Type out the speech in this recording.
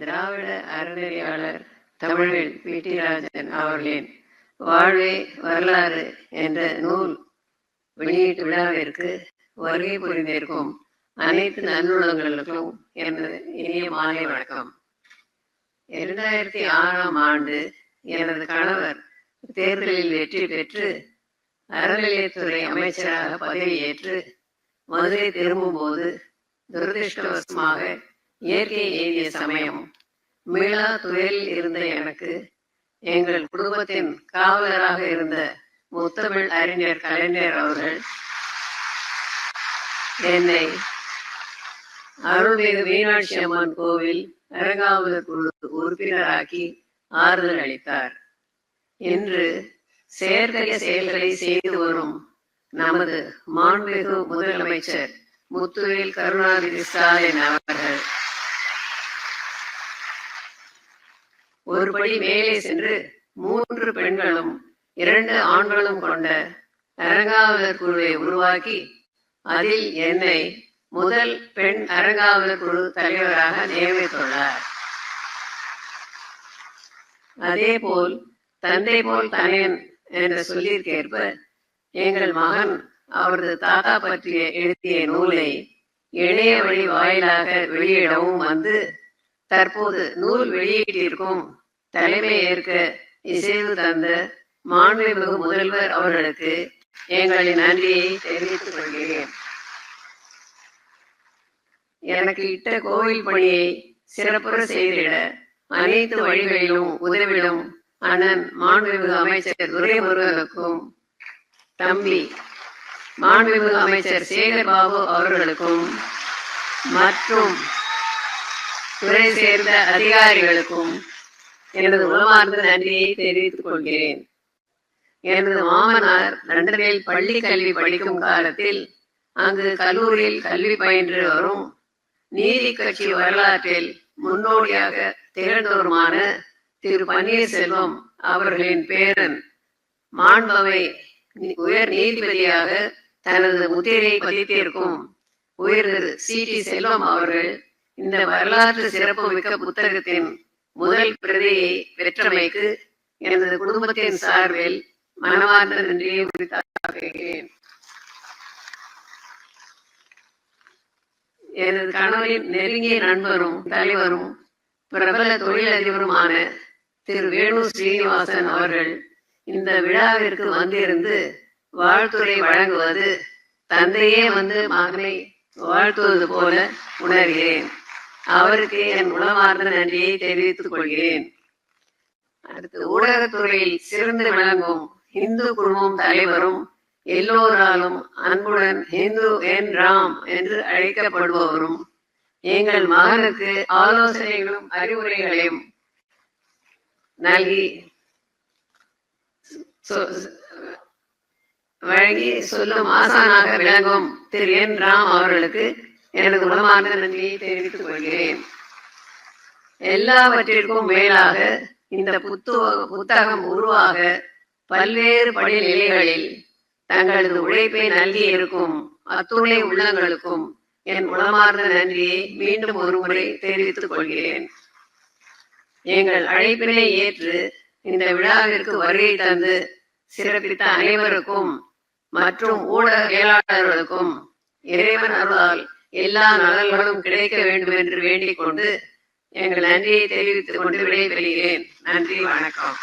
திராவிட அறநெறியாளர் Tamilvel PT. Rajan அவர்களின் வாழ்வே வரலாறு என்ற நூல் வெளியீட்டு விழாவிற்கு வருகை புரிந்திருக்கும் அனைத்து நல்லுள்ளங்களுக்கும் எனது இனிய மாலை வணக்கம். 2006ஆம் ஆண்டு எனது கணவர் தேர்தலில் வெற்றி பெற்று அறநிலையத்துறை அமைச்சராக பதவியேற்று மதுரை திரும்பும்போது துரதிருஷ்டவசமாக இயற்கை எய்திய சமயம் மீளா துயரில் இருந்த எனக்கு எங்கள் குடும்பத்தின் காவலராக இருந்த முத்தமிழ் அறிஞர் கலைஞர் அவர்கள் என்னை அருள்மிகு மீனாட்சி அம்மன் கோவில் அறங்காவலர் குழு உறுப்பினராக்கி ஆறுதல் அளித்தார். இன்று செயற்கரிய செயல்களை செய்து வரும் நமது மாண்புமிகு முதலமைச்சர் முத்துவேல் கருணாநிதி ஸ்டாலின் அவர்கள் ஒருபடி மேலே சென்று 3 பெண்களும் 2 ஆண்களும் கொண்ட அறங்காவலர் குழுவை உருவாக்கி அதில் என்னை முதல் பெண் அறங்காவலர் குழு தலைவராக நியமித்துள்ளார். அதேபோல் தந்தை போல் தனையன் என்ற சொல்லிற்கேற்ப எங்கள் மகன் அவரது தாத்தா பற்றிய எழுதிய நூலை இணைய வழி வாயிலாக வெளியிடவும் வந்து தற்போது நூல் வெளியீட்டிற்கும் தலைமை ஏற்க இசைவு தந்த மாண்புமிகு முதல்வர் அவர்களுக்கு எங்களின் நன்றியை தெரிவித்துக் கொள்கிறேன். எனக்கு இட்ட கோவில் பணியை சிறப்புற செய்திட அனைத்து வழிகளிலும் உதவிடும் அண்ணன் மாண்புமிகு அமைச்சர் துரைமுருகனுக்கும் தம்பி மாண்புமிகு அமைச்சர் சேகர் பாபு அவர்களுக்கும் மற்றும் துறை சேர்ந்த அதிகாரிகளுக்கும் எனது உளமார்ந்த நன்றியை தெரிவித்துக் கொள்கிறேன். எனது மாமனார் லண்டனில் பள்ளி கல்வி படிக்கும் காலத்தில் அங்கு கல்லூரியில் கல்வி பயின்று வரும் நீதி கட்சி வரலாற்றில் முன்னோடியாக திகழ்ந்தோருமான திரு பன்னீர்செல்வம் அவர்களின் பேரன் மாண்பவை உயர் நீதிபதியாக தனது முத்திரை பதித்திருக்கும் உயர் சி.டி. செல்வம் அவர்கள் இந்த வரலாற்று சிறப்பு மிக்க புத்தகத்தின் முதல் பிரதியை பெற்றமைக்கு எனது குடும்பத்தின் சார்பில் மனமார்ந்த நன்றியை உரித்தாக்குகிறேன். எனது கணவரின் நெருங்கிய நண்பரும் தலைவரும் பிரபல தொழிலதிபருமான திரு வேணு ஸ்ரீனிவாசன் அவர்கள் இந்த விழாவிற்கு வந்திருந்து வாழ்த்துரை வழங்குவது தந்தையே வந்து மகனை வாழ்த்துவது போல உணர்கிறேன். அவருக்கு என் உளமார்ந்த நன்றியை தெரிவித்துக் கொள்கிறேன். அடுத்து, ஊடகத்துறையில் சிறந்து விளங்கும் இந்து குழுமம் தலைவரும் எல்லோராலும் அன்புடன் இந்து என் ராம் என்று அழைக்கப்படுபவரும் எங்கள் மகனுக்கு ஆலோசனைகளும் அறிவுரைகளையும் நல்கி வழங்கி சொல்லும் ஆசானாக விளங்கும் திரு என் ராம் அவர்களுக்கு எனது உளமார்ந்த நன்றியை தெரிவித்துக் கொள்கிறேன். எல்லாவற்றிற்கும் மேலாக இந்த புத்தகம் உருவாக பல்வேறு படிநிலைகளில் தங்களது உழைப்பை நல்கி இருக்கும் அத்துணை உள்ளங்களுக்கும் என் உளமார்ந்த நன்றியை மீண்டும் ஒருமுறை தெரிவித்துக் கொள்கிறேன். எங்கள் அழைப்பினை ஏற்று இந்த விழாவிற்கு வருகை தந்து சிறப்பித்த அனைவருக்கும் மற்றும் ஊடகவியலாளர்களுக்கும் இறைவன் அருளால் எல்லா நலன்களும் கிடைக்க வேண்டும் என்று வேண்டிக் கொண்டு எங்கள் நன்றியை தெரிவித்துக் கொண்டு விடைபெறுகிறேன். நன்றி, வணக்கம்.